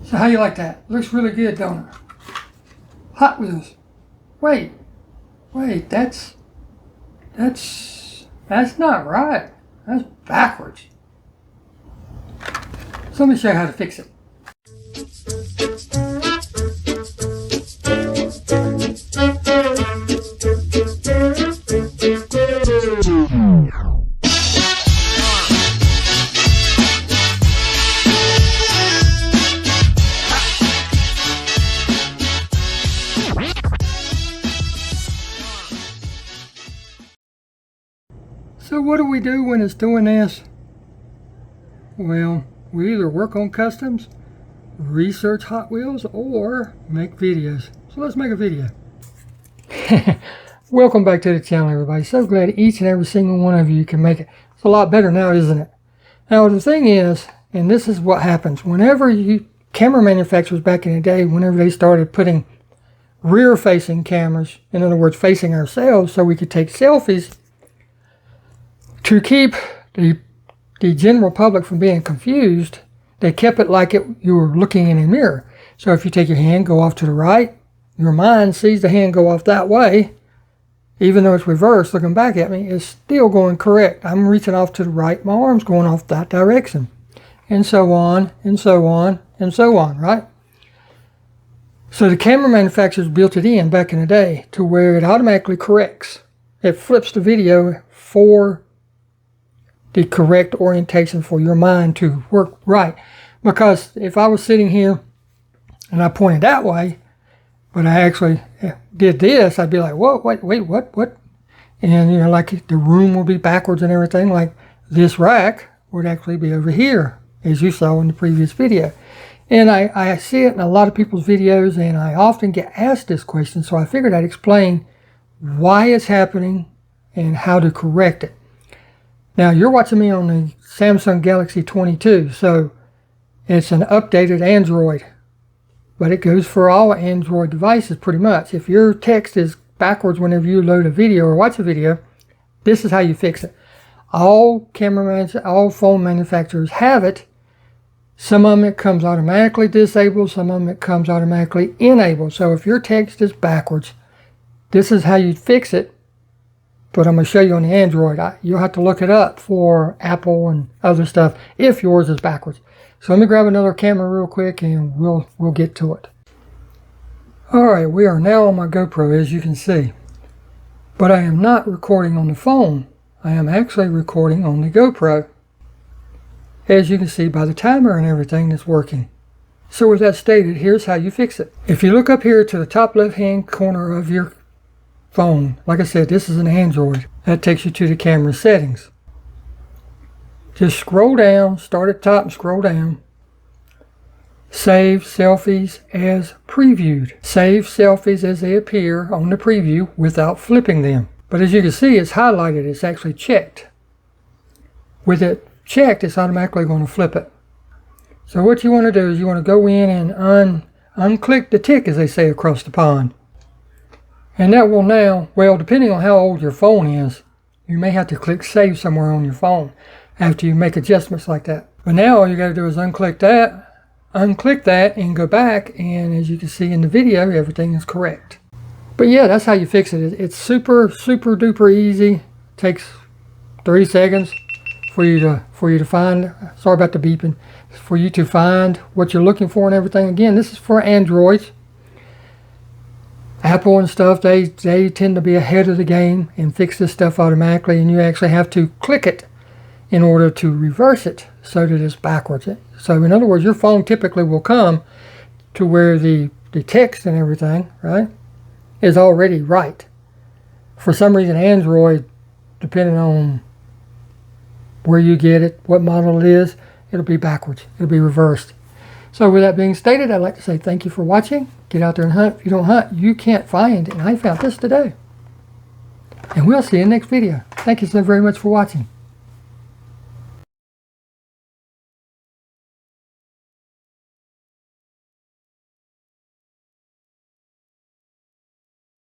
So how you like that? Looks really good, don't it? Hot Wheels. Wait, that's not right. That's backwards. So let me show you how to fix it. So what do we do when it's doing this? Well, we either work on customs, research Hot Wheels, or make videos. So let's make a video. Welcome back to the channel, everybody. So glad each and every single one of you can make it. It's a lot better now, isn't it? Now the thing is, and this is what happens, whenever camera manufacturers back in the day, whenever they started putting rear-facing cameras, in other words, facing ourselves so we could take selfies, to keep the general public from being confused, they kept it like you were looking in a mirror. So if you take your hand, go off to the right, your mind sees the hand go off that way, even though it's reversed, looking back at me, it's still going correct. I'm reaching off to the right, my arm's going off that direction. And so on, and so on, and so on, right? So the camera manufacturers built it in back in the day to where it automatically corrects. It flips the video for the correct orientation for your mind to work right. Because if I was sitting here and I pointed that way, but I actually did this, I'd be like, whoa, wait, what? And you know, like the room will be backwards and everything. Like this rack would actually be over here, as you saw in the previous video. And I see it in a lot of people's videos, and I often get asked this question, so I figured I'd explain why it's happening and how to correct it. Now, you're watching me on the Samsung Galaxy 22, so it's an updated Android, but it goes for all Android devices pretty much. If your text is backwards whenever you load a video or watch a video, this is how you fix it. All phone manufacturers have it. Some of them it comes automatically disabled, some of them it comes automatically enabled. So if your text is backwards, this is how you fix it. But I'm going to show you on the Android. You'll have to look it up for Apple and other stuff if yours is backwards. So let me grab another camera real quick and we'll get to it. Alright, we are now on my GoPro, as you can see. But I am not recording on the phone. I am actually recording on the GoPro, as you can see by the timer and everything that's working. So with that stated, here's how you fix it. If you look up here to the top left hand corner of your phone, like I said, this is an Android. That takes you to the camera settings. Just scroll down, start at the top and scroll down. Save selfies as previewed. Save selfies as they appear on the preview without flipping them. But as you can see, it's highlighted, it's actually checked. With it checked, it's automatically going to flip it. So what you want to do is you want to go in and unclick the tick, as they say across the pond. And that will now, well, depending on how old your phone is, you may have to click save somewhere on your phone after you make adjustments like that. But now all you got to do is unclick that and go back, and as you can see in the video, everything is correct. But yeah, that's how you fix it. It's super duper easy. Takes 3 seconds for you to find, sorry about the beeping, for you to find what you're looking for and everything. Again, this is for Androids. Apple and stuff, they tend to be ahead of the game and fix this stuff automatically, and you actually have to click it in order to reverse it so that it's backwards. So in other words, your phone typically will come to where the text and everything, right, is already right. For some reason, Android, depending on where you get it, what model it is, it'll be backwards. It'll be reversed. So with that being stated, I'd like to say thank you for watching. Get out there and hunt. If you don't hunt, you can't find. And I found this today. And we'll see you in the next video. Thank you so very much for watching.